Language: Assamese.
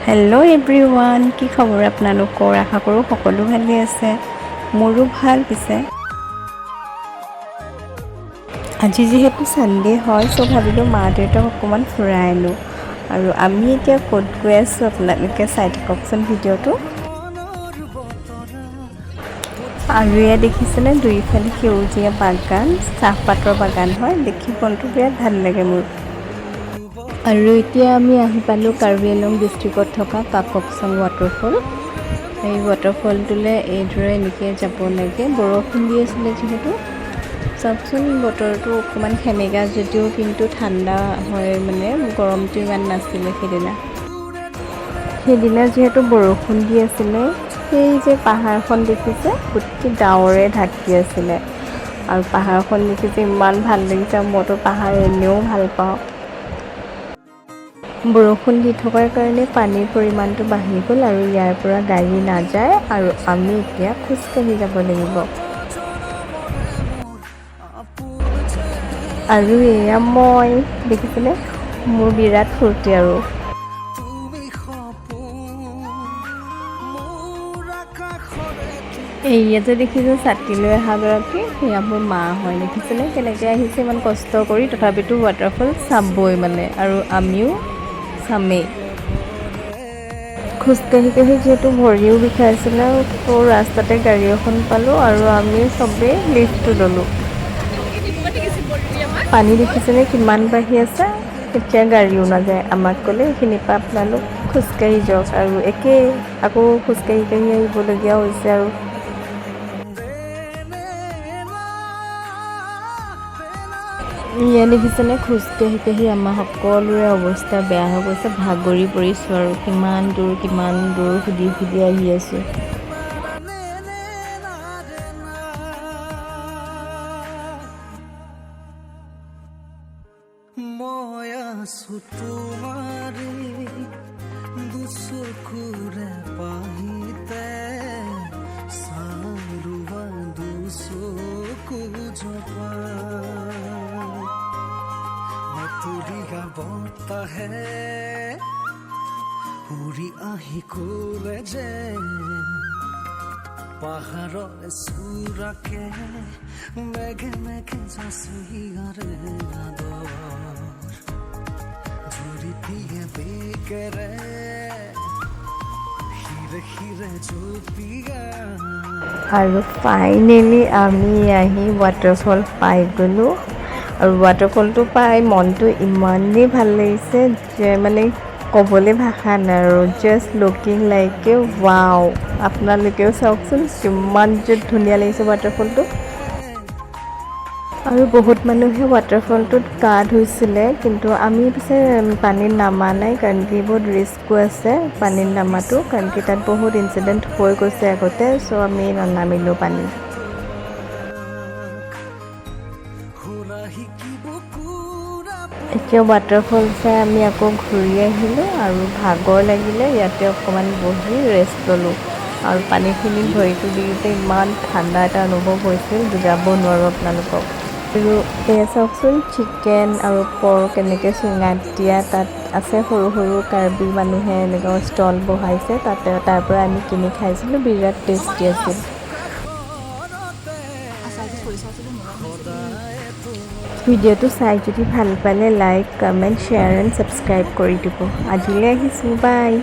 হেল্ল' এভৰিৱান, কি খবৰ আপোনালোকৰ? আশা কৰোঁ সকলো ভালেই আছে। মোৰো ভাল। পিছে আজি যিহেতু ছানডে' হয়, চ' ভাবিলোঁ মা দেউতাক অকণমান ফুৰাই আনো। আৰু আমি এতিয়া ক'ত গৈ আছোঁ আপোনালোকে চাই থাককচোন ভিডিঅ'টো। আৰু এয়া দেখিছেনে, দুইফালে সেউজীয়া বাগান, চাহপাতৰ বাগান হয়। দেখি মনটো বিৰাট ভাল লাগে মোৰ। আৰু এতিয়া আমি আহি পালোঁ কাৰ্বি আংলং ডিষ্ট্ৰিক্টত থকা কাককচং ৱাটাৰফল। এই ৱাটাৰফলটোলৈ এইদৰে এনেকৈ যাব লাগে। বৰষুণ দি আছিলে যিহেতু, চাওকচোন বতৰটো অকণমান সেমেকা যদিও কিন্তু ঠাণ্ডা হয়, মানে গৰমটো ইমান নাছিলে সেইদিনা যিহেতু বৰষুণ দি আছিলে, সেই যে পাহাৰখন দেখিছে গোটেই ডাৱৰে ঢাকি আছিলে। আৰু পাহাৰখন দেখিছে ইমান ভাল লাগিছে। মইতো পাহাৰ এনেও ভাল পাওঁ। বৰষুণ দি থকাৰ কাৰণে পানীৰ পৰিমাণটো বাঢ়ি গ'ল আৰু ইয়াৰ পৰা গাড়ী নাযায় আৰু আমি এতিয়া খোজকাঢ়ি যাব লাগিব। আৰু এয়া মই দেখিছিলে, মোৰ বিৰাট ফূৰ্তি আৰু এইয়াতে দেখিছোঁ ছাতি লৈ অহাগৰাকী, সেয়া মোৰ মা হয়। দেখিছেনে কেনেকৈ আহিছে ইমান কষ্ট কৰি, তথাপিতো ৱাটাৰফল চাবই মানে, আৰু আমিও চামেই। খোজকাঢ়ি কাঢ়ি যিহেতু ভৰিও বিষাইছিলে, তো ৰাস্তাতে গাড়ী এখন পালোঁ আৰু আমি চবেই লিফ্টটো ল'লোঁ। পানী দেখিছেনে কিমান বাঢ়ি আছে, এতিয়া গাড়ীও নাযায়। আমাক ক'লে এইখিনিৰ পৰা আপোনালোক খোজকাঢ়ি যাওক, আৰু একেই আকৌ খোজকাঢ়ি কাঢ়ি আহিবলগীয়া হৈছে। আৰু ইয়াত দেখিছেনে খোজকাঢ়ি কাঢ়ি আমাৰ সকলোৰে অৱস্থা বেয়া হৈ গৈছে, ভাগৰি পৰিছোঁ। আৰু কিমান দূৰ সুধি আহি আছোঁ। মই আছোঁ তোমাৰে দুচকুৰে পাহিতে, চাৰুৱা দুচকু জপা তুৰিয়া বতাহে উৰি আহি ক'লে যে পাহাৰৰ চূড়াকে মেঘে মেঘে যাচিয়াৰে আদৰ ঝুৰি দিয়ে বেকেৰে হিৰে হিৰে জপিয়া। আৰু ফাইনেলি আমি আহি ৱাটাৰফল পাই গ'লোঁ। আৰু ৱাটাৰফলটো পাই মনটো ইমানেই ভাল লাগিছে যে মানে ক'বলৈ ভাষা নাই। আৰু just looking like a wow. আপোনালোকেও চাওকচোন কিমান যে ধুনীয়া লাগিছে ৱাটাৰফলটো। আৰু বহুত মানুহে ৱাটাৰফলটোত গা ধুইছিলে, কিন্তু আমি পিছে পানীত নামা নাই, কাৰণ কি বহুত ৰিস্কো আছে পানীত নামাটো, কাৰণ কি তাত বহুত ইনচিডেণ্ট হৈ গৈছে আগতে। চ' আমি নানামিলোঁ পানীত। এতিয়া ৱাটাৰফল চাই আমি আকৌ ঘূৰি আহিলোঁ, আৰু ভাগৰ লাগিলে ইয়াতে অকণমান বহি ৰেষ্ট ল'লোঁ। আৰু পানীখিনিত ভৰিটো দিওঁতে ইমান ঠাণ্ডা এটা অনুভৱ হৈছিল, বুজাব নোৱাৰোঁ আপোনালোকক। আৰু এয়া চাওকচোন চিকেন আৰু পৰ্ক এনেকৈ চুঙাত দিয়া, তাত আছে সৰু সৰু কাৰ্বি মানুহে এনেকুৱা ষ্টল বহাইছে, তাৰ পৰা আমি কিনি খাইছিলোঁ, বিৰাট টেষ্টি আছিল। ভিডিঅ'টো চাই যদি ভাল পালে like, comment, share and subscribe কৰি দিব। আজিলৈ আহিছোঁ, বাই।